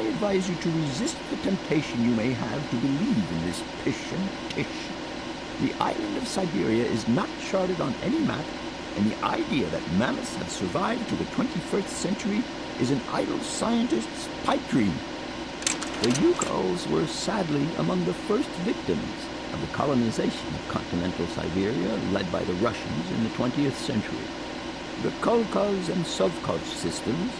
advise you to resist the temptation you may have to believe in this pish and tish. The island of Syberia is not charted on any map, and the idea that mammoths have survived to the 21st century is an idle scientist's pipe dream. The Yugols were sadly among the first victims of the colonization of continental Siberia led by the Russians in the 20th century. The Kolkhoz and Sovkhoz systems,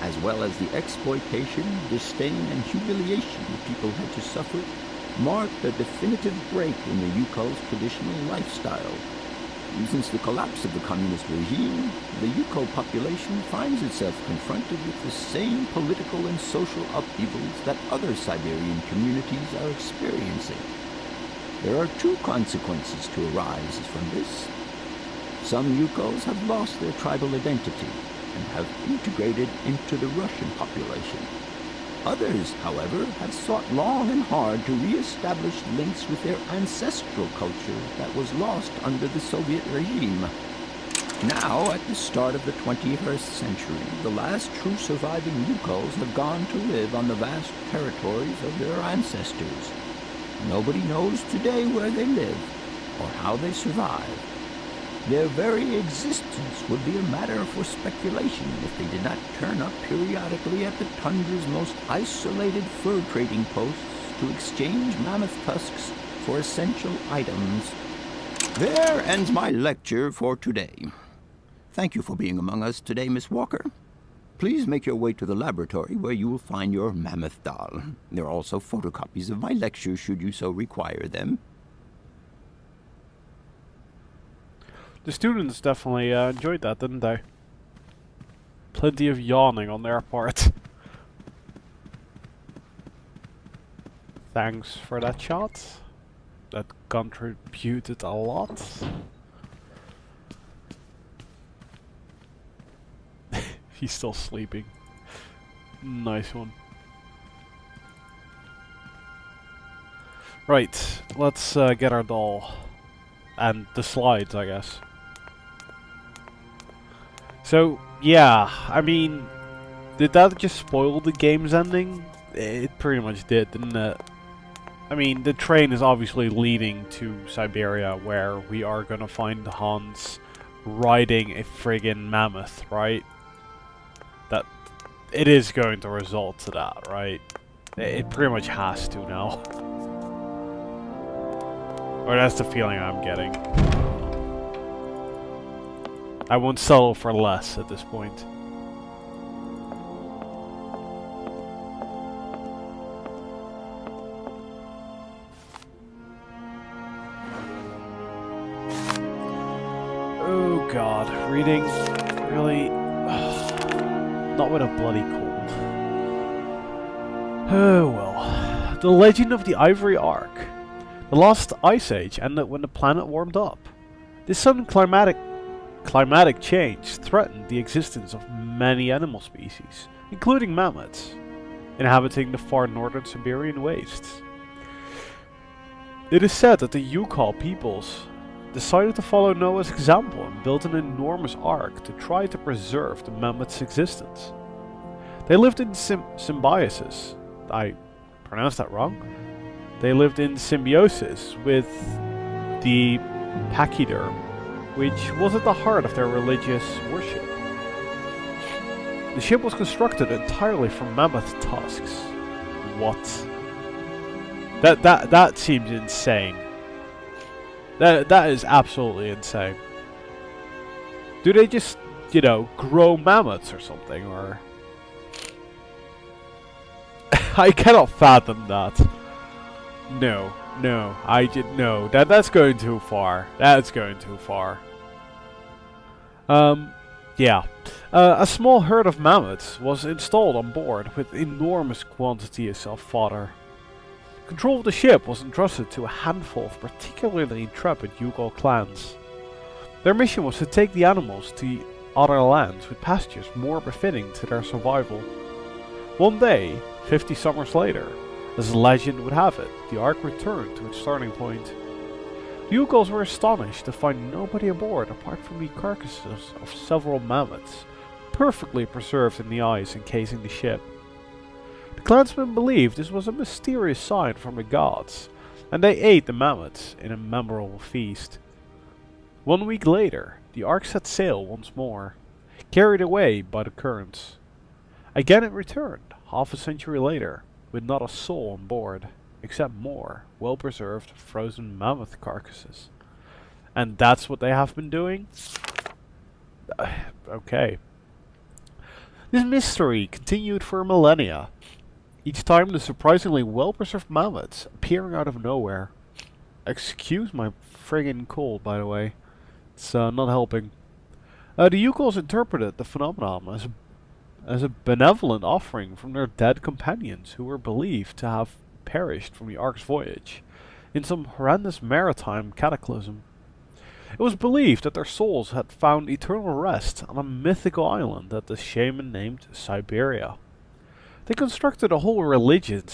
as well as the exploitation, disdain, and humiliation the people had to suffer, marked a definitive break in the Yugols' traditional lifestyle. Since the collapse of the communist regime, the Yugo population finds itself confronted with the same political and social upheavals that other Siberian communities are experiencing. There are two consequences to arise from this. Some Yugos have lost their tribal identity and have integrated into the Russian population. Others, however, have sought long and hard to re-establish links with their ancestral culture that was lost under the Soviet regime. Now, at the start of the 21st century, the last true surviving Yukos have gone to live on the vast territories of their ancestors. Nobody knows today where they live or how they survive. Their very existence would be a matter for speculation if they did not turn up periodically at the tundra's most isolated fur trading posts to exchange mammoth tusks for essential items. There ends my lecture for today. Thank you for being among us today, Miss Walker. Please make your way to the laboratory where you will find your mammoth doll. There are also photocopies of my lectures should you so require them. The students definitely enjoyed that, didn't they? Plenty of yawning on their part. Thanks for that shot. That contributed a lot. He's still sleeping. Nice one. Right, let's get our doll. And the slides, I guess. So, yeah, I mean, did that just spoil the game's ending? It pretty much did, didn't it? I mean, the train is obviously leading to Syberia, where we are gonna find Hans riding a friggin' mammoth, right? That it is going to result to that, right? It pretty much has to now. Or that's the feeling I'm getting. I won't settle for less at this point. Oh god, reading? Really? Not with a bloody cold. Oh well. The Legend of the Ivory Ark. The last ice age ended when the planet warmed up. This sudden climatic change threatened the existence of many animal species, including mammoths, inhabiting the far northern Siberian wastes. It is said that the Yukon peoples decided to follow Noah's example and built an enormous ark to try to preserve the mammoth's existence. They lived in symbiosis. I pronounced that wrong? They lived in symbiosis with the pachyderm, which was at the heart of their religious worship. The ship was constructed entirely from mammoth tusks. What? That seems insane. That is absolutely insane. Do they just, you know, grow mammoths or something, or? I cannot fathom that. No, that's going too far. That's going too far. Yeah. A small herd of mammoths was installed on board with enormous quantities of fodder. Control of the ship was entrusted to a handful of particularly intrepid Yugo clans. Their mission was to take the animals to other lands with pastures more befitting to their survival. One day, 50 summers later, as legend would have it, the Ark returned to its starting point. The Yugos were astonished to find nobody aboard apart from the carcasses of several mammoths, perfectly preserved in the ice encasing the ship. The clansmen believed this was a mysterious sign from the gods, and they ate the mammoths in a memorable feast. 1 week later, the ark set sail once more, carried away by the currents. Again it returned, half a century later, with not a soul on board, except more well-preserved frozen mammoth carcasses. And that's what they have been doing? Okay. This mystery continued for millennia, each time the surprisingly well-preserved mammoths appearing out of nowhere. Excuse my friggin' cold, by the way. It's not helping. The Yukos interpreted the phenomenon as a benevolent offering from their dead companions who were believed to have perished from the Ark's voyage in some horrendous maritime cataclysm. It was believed that their souls had found eternal rest on a mythical island that the shaman named Syberia. They constructed a whole religion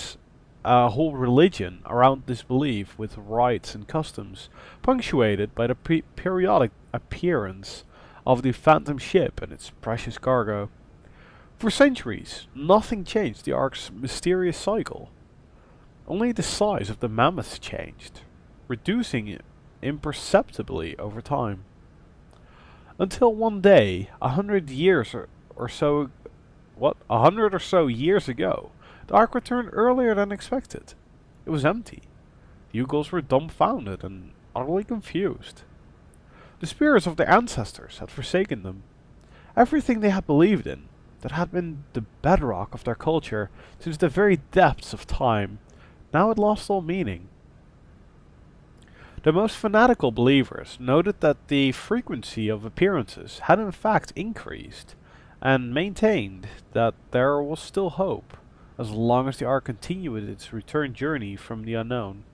around this belief with rites and customs, punctuated by the periodic appearance of the phantom ship and its precious cargo. For centuries, nothing changed the Ark's mysterious cycle. Only the size of the mammoths changed, reducing it imperceptibly over time. Until one day, 100 or so years ago, the Ark returned earlier than expected. It was empty. The Yugos were dumbfounded and utterly confused. The spirits of their ancestors had forsaken them. Everything they had believed in, that had been the bedrock of their culture since the very depths of time, now had lost all meaning. The most fanatical believers noted that the frequency of appearances had in fact increased, and maintained that there was still hope, as long as the Ark continued its return journey from the unknown.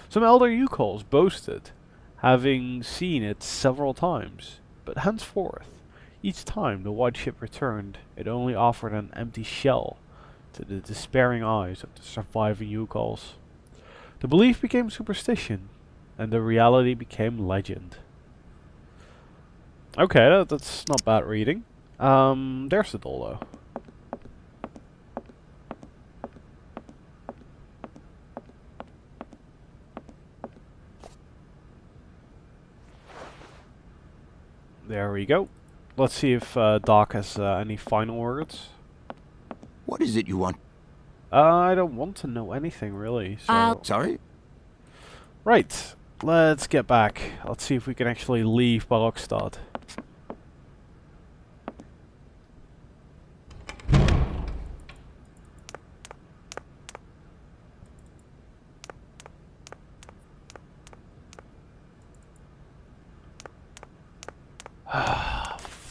Some elder Yukos boasted having seen it several times, but henceforth, each time the white ship returned, it only offered an empty shell to the despairing eyes of the surviving Yukos. The belief became superstition, and the reality became legend. Okay, that's not bad reading. There's the doll though. There we go. Let's see if Doc has any final words. What is it you want? I don't want to know anything really, so... Sorry? Right, let's get back. Let's see if we can actually leave Barrockstadt.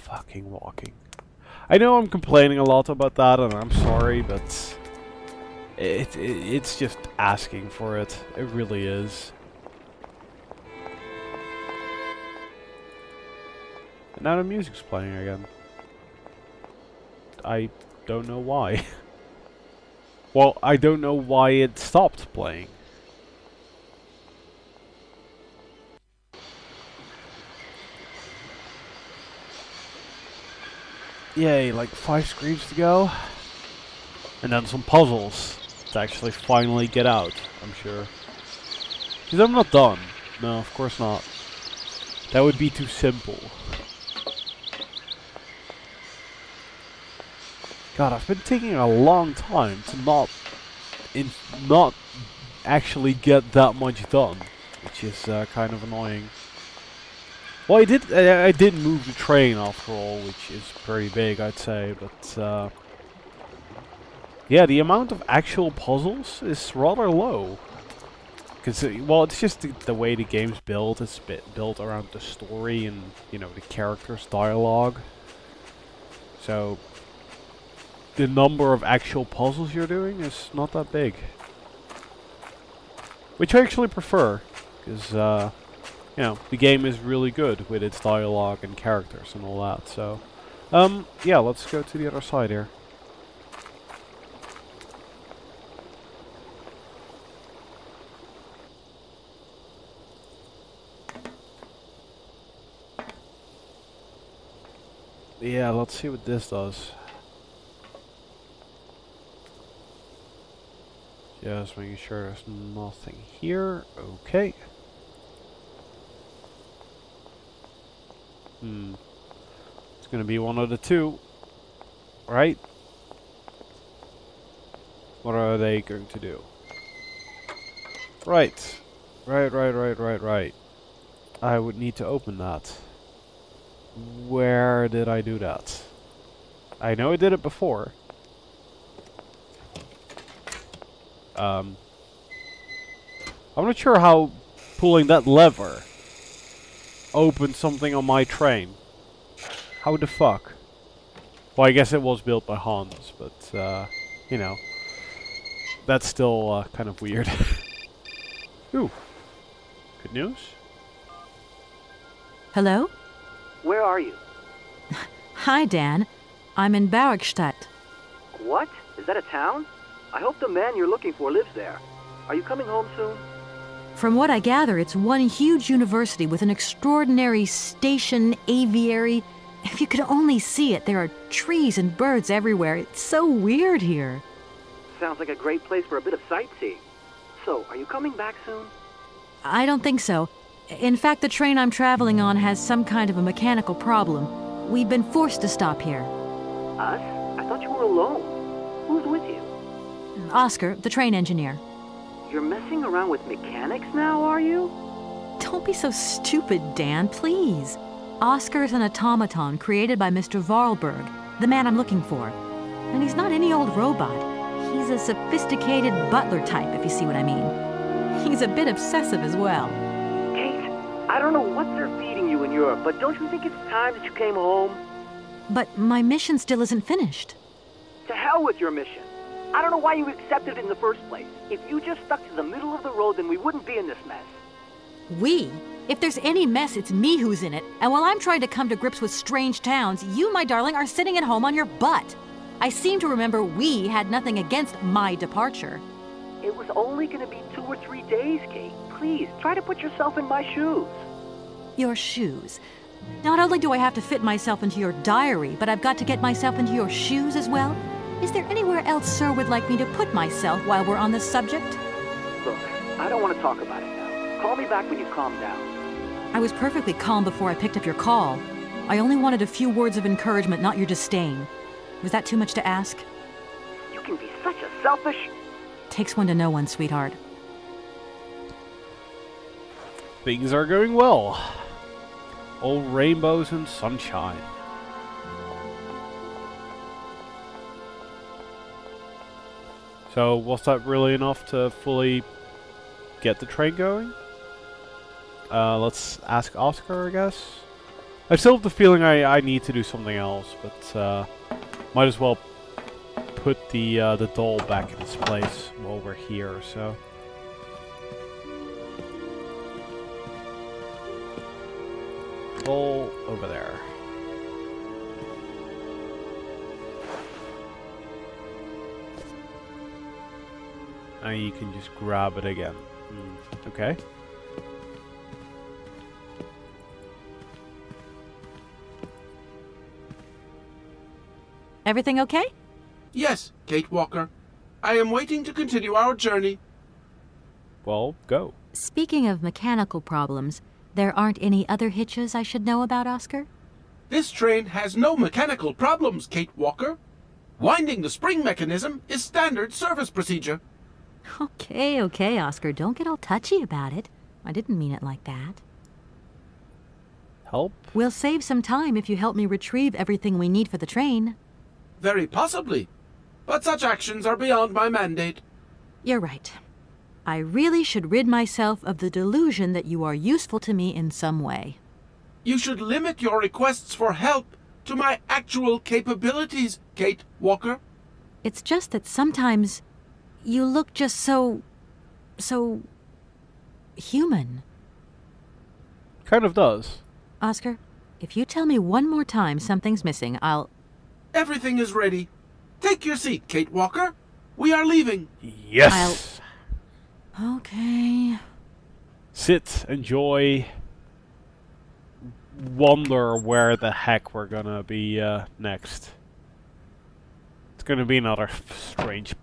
Fucking walking. I know I'm complaining a lot about that, and I'm sorry, but it's just asking for it. It really is. And now the music's playing again. I don't know why. Well, I don't know why it stopped playing. Yay, like 5 screens to go. And then some puzzles to actually finally get out, I'm sure. Because I'm not done. No, of course not. That would be too simple. God, I've been taking a long time to not actually get that much done, which is kind of annoying. Well, I did move the train after all, which is pretty big, I'd say, but yeah, the amount of actual puzzles is rather low. Because, well, it's just the way the game's built. It's built around the story and, you know, the characters' dialogue. So, the number of actual puzzles you're doing is not that big. Which I actually prefer, because, you know, the game is really good with its dialogue and characters and all that, so... yeah, let's go to the other side here. Yeah, let's see what this does. Just making sure there's nothing here. Okay. It's gonna be one of the two. Right? What are they going to do? Right. Right. I would need to open that. Where did I do that? I know I did it before. I'm not sure how pulling that lever opened something on my train. How the fuck? Well, I guess it was built by Hans, but, you know. That's still, kind of weird. Ooh. Good news? Hello? Where are you? Hi, Dan. I'm in Barrockstadt. What? Is that a town? I hope the man you're looking for lives there. Are you coming home soon? From what I gather, it's one huge university with an extraordinary station, aviary. If you could only see it, there are trees and birds everywhere. It's so weird here. Sounds like a great place for a bit of sightseeing. So, are you coming back soon? I don't think so. In fact, the train I'm traveling on has some kind of a mechanical problem. We've been forced to stop here. Us? I thought you were alone. Who's with you? Oscar, the train engineer. You're messing around with mechanics now, are you? Don't be so stupid, Dan, please. Oscar's an automaton created by Mr. Varlberg, the man I'm looking for. And he's not any old robot. He's a sophisticated butler type, if you see what I mean. He's a bit obsessive as well. Kate, I don't know what they're feeding you in Europe, but don't you think it's time that you came home? But my mission still isn't finished. To hell with your mission. I don't know why you accepted it in the first place. If you just stuck to the middle of the road, then we wouldn't be in this mess. We? If there's any mess, it's me who's in it. And while I'm trying to come to grips with strange towns, you, my darling, are sitting at home on your butt. I seem to remember we had nothing against my departure. It was only going to be 2 or 3 days, Kate. Please, try to put yourself in my shoes. Your shoes. Not only do I have to fit myself into your diary, but I've got to get myself into your shoes as well? Is there anywhere else Sir would like me to put myself while we're on this subject? Look, I don't want to talk about it now. Call me back when you calm down. I was perfectly calm before I picked up your call. I only wanted a few words of encouragement, not your disdain. Was that too much to ask? You can be such a selfish... Takes one to know one, sweetheart. Things are going well. All rainbows and sunshine. So, was that really enough to fully get the train going? Let's ask Oscar, I guess. I still have the feeling I need to do something else, but might as well put the doll back in its place while we're here, so... Doll over there. And you can just grab it again. Okay. Everything okay? Yes, Kate Walker. I am waiting to continue our journey. Well, go. Speaking of mechanical problems, there aren't any other hitches I should know about, Oscar? This train has no mechanical problems, Kate Walker. Winding the spring mechanism is standard service procedure. Okay, Oscar. Don't get all touchy about it. I didn't mean it like that. Help? We'll save some time if you help me retrieve everything we need for the train. Very possibly. But such actions are beyond my mandate. You're right. I really should rid myself of the delusion that you are useful to me in some way. You should limit your requests for help to my actual capabilities, Kate Walker. It's just that sometimes you look just so human. Kind of does. Oscar, if you tell me one more time something's missing, I'll... Everything is ready. Take your seat, Kate Walker. We are leaving. Yes! Okay. Sit, enjoy, wonder where the heck we're gonna be next. It's gonna be another strange